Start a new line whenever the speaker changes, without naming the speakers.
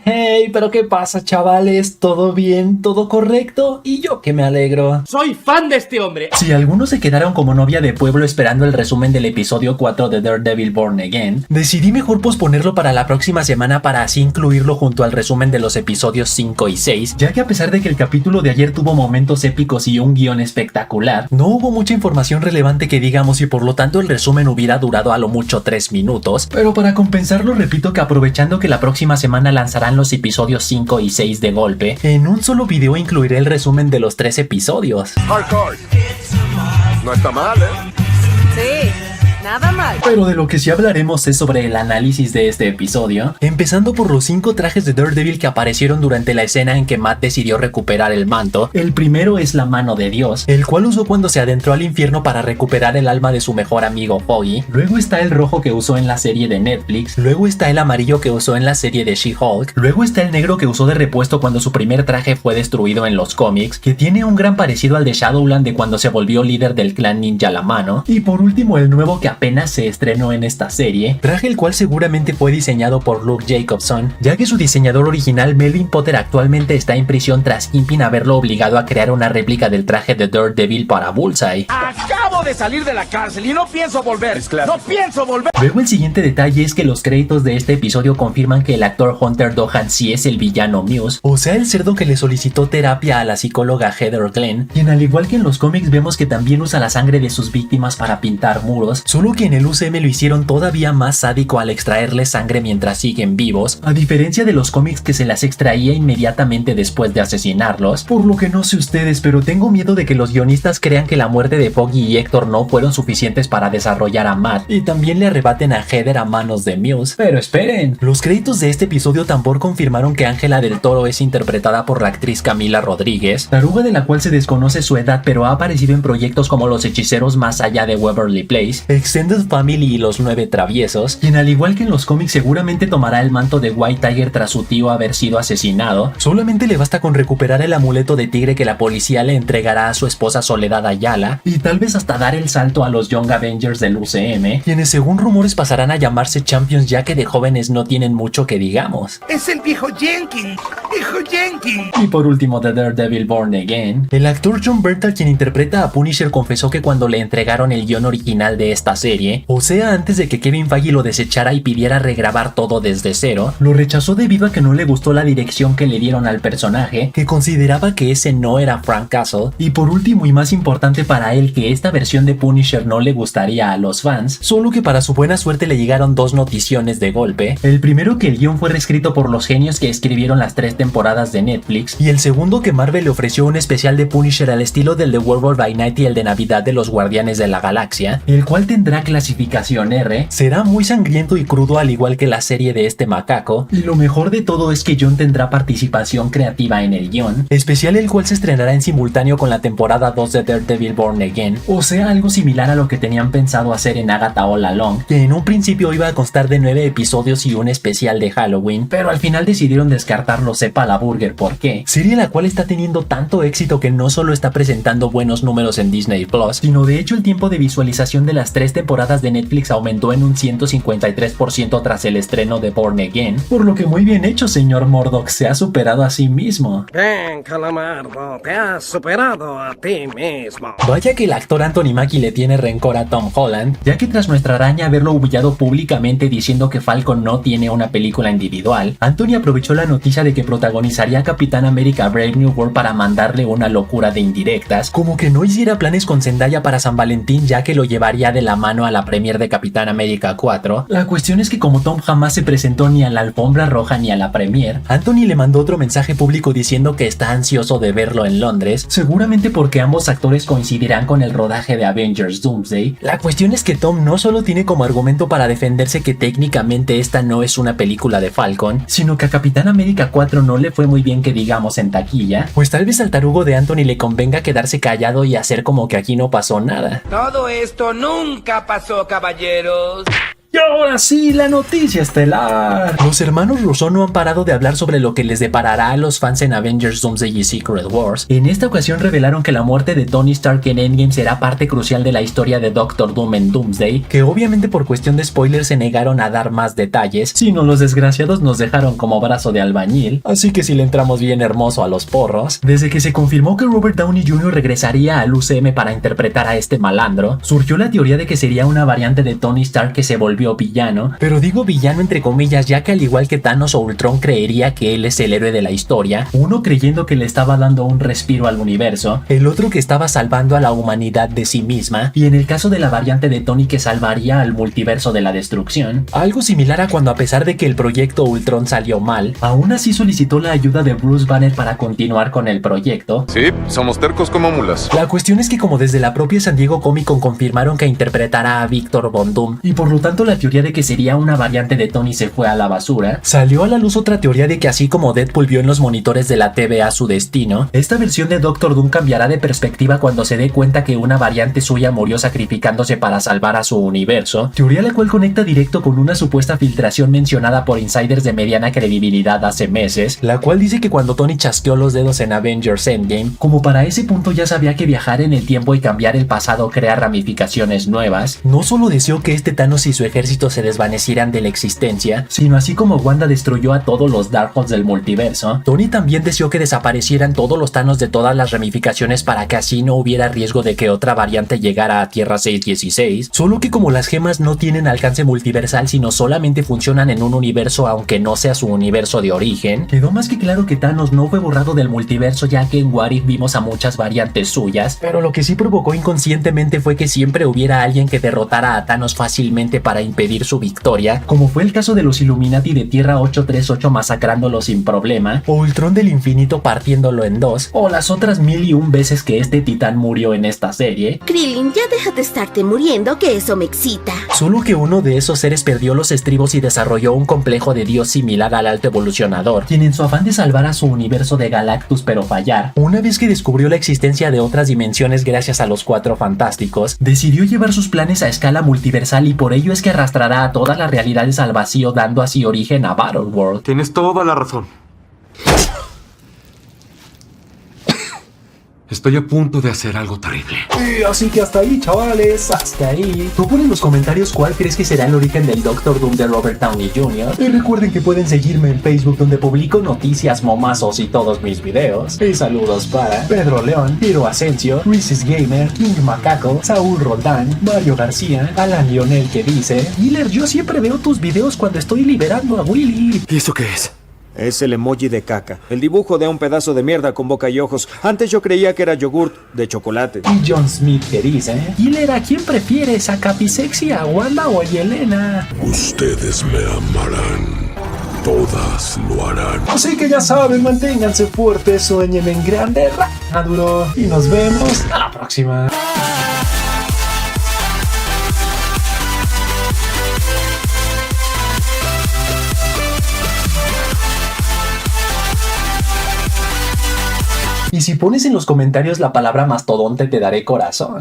Hey, pero ¿qué pasa, chavales? ¿Todo bien? ¿Todo correcto? Y yo que me alegro.
¡Soy fan de este hombre!
Si algunos se quedaron como novia de pueblo esperando el resumen del episodio 4 de Daredevil Born Again, decidí mejor posponerlo para la próxima semana para así incluirlo junto al resumen de los episodios 5 y 6, ya que a pesar de que el capítulo de ayer tuvo momentos épicos y un guión espectacular, no hubo mucha información relevante que digamos y por lo tanto el resumen hubiera durado a lo mucho 3 minutos, pero para compensarlo repito que aprovechando que la próxima semana lanzarán los episodios 5 y 6 de golpe, en un solo video incluiré el resumen de los 3 episodios.
Hardcore. No está mal, ¿eh?
Sí, nada mal.
Pero de lo que sí hablaremos es sobre el análisis de este episodio, empezando por los 5 trajes de Daredevil que aparecieron durante la escena en que Matt decidió recuperar el manto. El primero es la mano de Dios, el cual usó cuando se adentró al infierno para recuperar el alma de su mejor amigo Foggy. Luego está el rojo que usó en la serie de Netflix, luego está el amarillo que usó en la serie de She-Hulk, luego está el negro que usó de repuesto cuando su primer traje fue destruido en los cómics, que tiene un gran parecido al de Shadowland de cuando se volvió líder del clan ninja La Mano, y por último el nuevo que apenas se estrenó en esta serie, traje el cual seguramente fue diseñado por Luke Jacobson, ya que su diseñador original Melvin Potter actualmente está en prisión tras Kingpin haberlo obligado a crear una réplica del traje de Daredevil para Bullseye.
Acabo de salir de la cárcel y no pienso volver. No pienso volver.
Luego el siguiente detalle es que los créditos de este episodio confirman que el actor Hunter Dohan sí es el villano Muse, o sea el cerdo que le solicitó terapia a la psicóloga Heather Glenn, quien al igual que en los cómics vemos que también usa la sangre de sus víctimas para pintar muros, solo que en el UCM lo hicieron todavía más sádico al extraerles sangre mientras siguen vivos, a diferencia de los cómics que se las extraía inmediatamente después de asesinarlos, por lo que no sé ustedes, pero tengo miedo de que los guionistas crean que la muerte de Foggy y Héctor no fueron suficientes para desarrollar a Matt, y también le arrebaten a Heather a manos de Muse. Pero esperen, los créditos de este episodio tampoco confirmaron que Ángela del Toro es interpretada por la actriz Camila Rodríguez, taruga de la cual se desconoce su edad, pero ha aparecido en proyectos como Los Hechiceros Más Allá de Waverly Place, Extended Family y Los 9 Traviesos, quien al igual que en los cómics seguramente tomará el manto de White Tiger tras su tío haber sido asesinado. Solamente le basta con recuperar el amuleto de tigre que la policía le entregará a su esposa Soledad Ayala, y tal vez hasta dar el salto a los Young Avengers del UCM, quienes según rumores pasarán a llamarse Champions ya que de jóvenes no tienen mucho que digamos.
Es el viejo Jenkins. Viejo Jenkins.
Y por último de Daredevil Born Again, el actor John Bernthal, quien interpreta a Punisher, confesó que cuando le entregaron el guión original de esta serie, o sea antes de que Kevin Feige lo desechara y pidiera regrabar todo desde cero, lo rechazó debido a que no le gustó la dirección que le dieron al personaje, que consideraba que ese no era Frank Castle, y por último y más importante para él, que esta versión de Punisher no le gustaría a los fans, solo que para su buena suerte le llegaron 2 noticiones de golpe. El primero, que el guión fue reescrito por los genios que escribieron las 3 temporadas de Netflix, y el segundo, que Marvel le ofreció un especial de Punisher al estilo del de Werewolf by Night y el de Navidad de los Guardianes de la Galaxia, el cual tendrá clasificación R, será muy sangriento y crudo al igual que la serie de este macaco, y lo mejor de todo es que John tendrá participación creativa en el guión, especial el cual se estrenará en simultáneo con la temporada 2 de Daredevil Born Again, o sea algo similar a lo que tenían pensado hacer en Agatha All Along, que en un principio iba a constar de 9 episodios y un especial de Halloween, pero al final decidieron descartarlo, sepa la burger por qué, serie la cual está teniendo tanto éxito que no solo está presentando buenos números en Disney Plus, sino de hecho el tiempo de visualización de las 3 temporadas de Netflix aumentó en un 153% tras el estreno de Born Again, por lo que muy bien hecho, señor Murdock, se ha superado a sí mismo.
Ven, Calamardo, te has superado a ti mismo.
Vaya que el actor Anthony Mackie le tiene rencor a Tom Holland, ya que tras nuestra araña haberlo humillado públicamente diciendo que Falcon no tiene una película individual, Anthony aprovechó la noticia de que protagonizaría Capitán América Brave New World para mandarle una locura de indirectas, como que no hiciera planes con Zendaya para San Valentín ya que lo llevaría de la mano a la premiere de Capitán América 4. La cuestión es que como Tom jamás se presentó ni a la alfombra roja ni a la premiere, Anthony le mandó otro mensaje público diciendo que está ansioso de verlo en Londres, seguramente porque ambos actores coincidirán con el rodaje de Avengers Doomsday. La cuestión es que Tom no solo tiene como argumento para defenderse que técnicamente esta no es una película de Falcon, sino que a Capitán América 4 no le fue muy bien que digamos en taquilla, pues tal vez al tarugo de Anthony le convenga quedarse callado y hacer como que aquí no pasó nada.
Todo esto nunca pasó, caballeros.
Y ahora sí, la noticia estelar. Los hermanos Russo no han parado de hablar sobre lo que les deparará a los fans en Avengers Doomsday y Secret Wars. En esta ocasión revelaron que la muerte de Tony Stark en Endgame será parte crucial de la historia de Doctor Doom en Doomsday, que obviamente por cuestión de spoilers se negaron a dar más detalles, sino los desgraciados nos dejaron como brazo de albañil, así que si le entramos bien hermoso a los porros. Desde que se confirmó que Robert Downey Jr. regresaría al UCM para interpretar a este malandro, surgió la teoría de que sería una variante de Tony Stark que se volvió villano, pero digo villano entre comillas ya que al igual que Thanos o Ultron creería que él es el héroe de la historia, uno creyendo que le estaba dando un respiro al universo, el otro que estaba salvando a la humanidad de sí misma, y en el caso de la variante de Tony que salvaría al multiverso de la destrucción. Algo similar a cuando a pesar de que el proyecto Ultron salió mal, aún así solicitó la ayuda de Bruce Banner para continuar con el proyecto.
Sí, somos tercos como mulas.
La cuestión es que como desde la propia San Diego Comic Con confirmaron que interpretará a Victor Von Doom, y por lo tanto la teoría de que sería una variante de Tony se fue a la basura, salió a la luz otra teoría de que así como Deadpool vio en los monitores de la TVA su destino, esta versión de Doctor Doom cambiará de perspectiva cuando se dé cuenta que una variante suya murió sacrificándose para salvar a su universo, teoría la cual conecta directo con una supuesta filtración mencionada por insiders de mediana credibilidad hace meses, la cual dice que cuando Tony chasqueó los dedos en Avengers Endgame, como para ese punto ya sabía que viajar en el tiempo y cambiar el pasado crea ramificaciones nuevas, no solo deseó que este Thanos y su ejército se desvanecieran de la existencia, sino así como Wanda destruyó a todos los Darkholds del multiverso, Tony también deseó que desaparecieran todos los Thanos de todas las ramificaciones para que así no hubiera riesgo de que otra variante llegara a Tierra 616, solo que como las gemas no tienen alcance multiversal sino solamente funcionan en un universo aunque no sea su universo de origen, quedó más que claro que Thanos no fue borrado del multiverso ya que en What If vimos a muchas variantes suyas, pero lo que sí provocó inconscientemente fue que siempre hubiera alguien que derrotara a Thanos fácilmente para impedir su victoria, como fue el caso de los Illuminati de Tierra 838 masacrándolo sin problema, o Ultron del infinito partiéndolo en dos, o las otras 1001 veces que este titán murió en esta serie.
Krillin, ya deja de estarte muriendo, que eso me excita.
Solo que uno de esos seres perdió los estribos y desarrolló un complejo de dios similar al Alto Evolucionador, quien en su afán de salvar a su universo de Galactus pero fallar, una vez que descubrió la existencia de otras dimensiones gracias a los Cuatro Fantásticos, decidió llevar sus planes a escala multiversal y por ello es que arrastrará a todas las realidades al vacío dando así origen a Battleworld.
Tienes toda la razón. Estoy a punto de hacer algo terrible.
Y así que hasta ahí, chavales, hasta ahí. Tú pon en los comentarios cuál crees que será el origen del Doctor Doom de Robert Downey Jr. Y recuerden que pueden seguirme en Facebook donde publico noticias, momazos y todos mis videos. Y saludos para Pedro León, Piro Asensio, Reese's Gamer, King Macaco, Saúl Roldán, Mario García, Alan Lionel que dice: Giller, yo siempre veo tus videos cuando estoy liberando a Willy.
¿Y eso qué es?
Es el emoji de caca. El dibujo de un pedazo de mierda con boca y ojos. Antes yo creía que era yogurt de chocolate.
Y John Smith que dice: Giller, ¿a quién prefieres? ¿A Capisexy, a Wanda o a Yelena?
Ustedes me amarán. Todas lo harán.
Así que ya saben, manténganse fuertes, sueñen en grande, duro. Y nos vemos a la próxima. Y si pones en los comentarios la palabra mastodonte te daré corazón.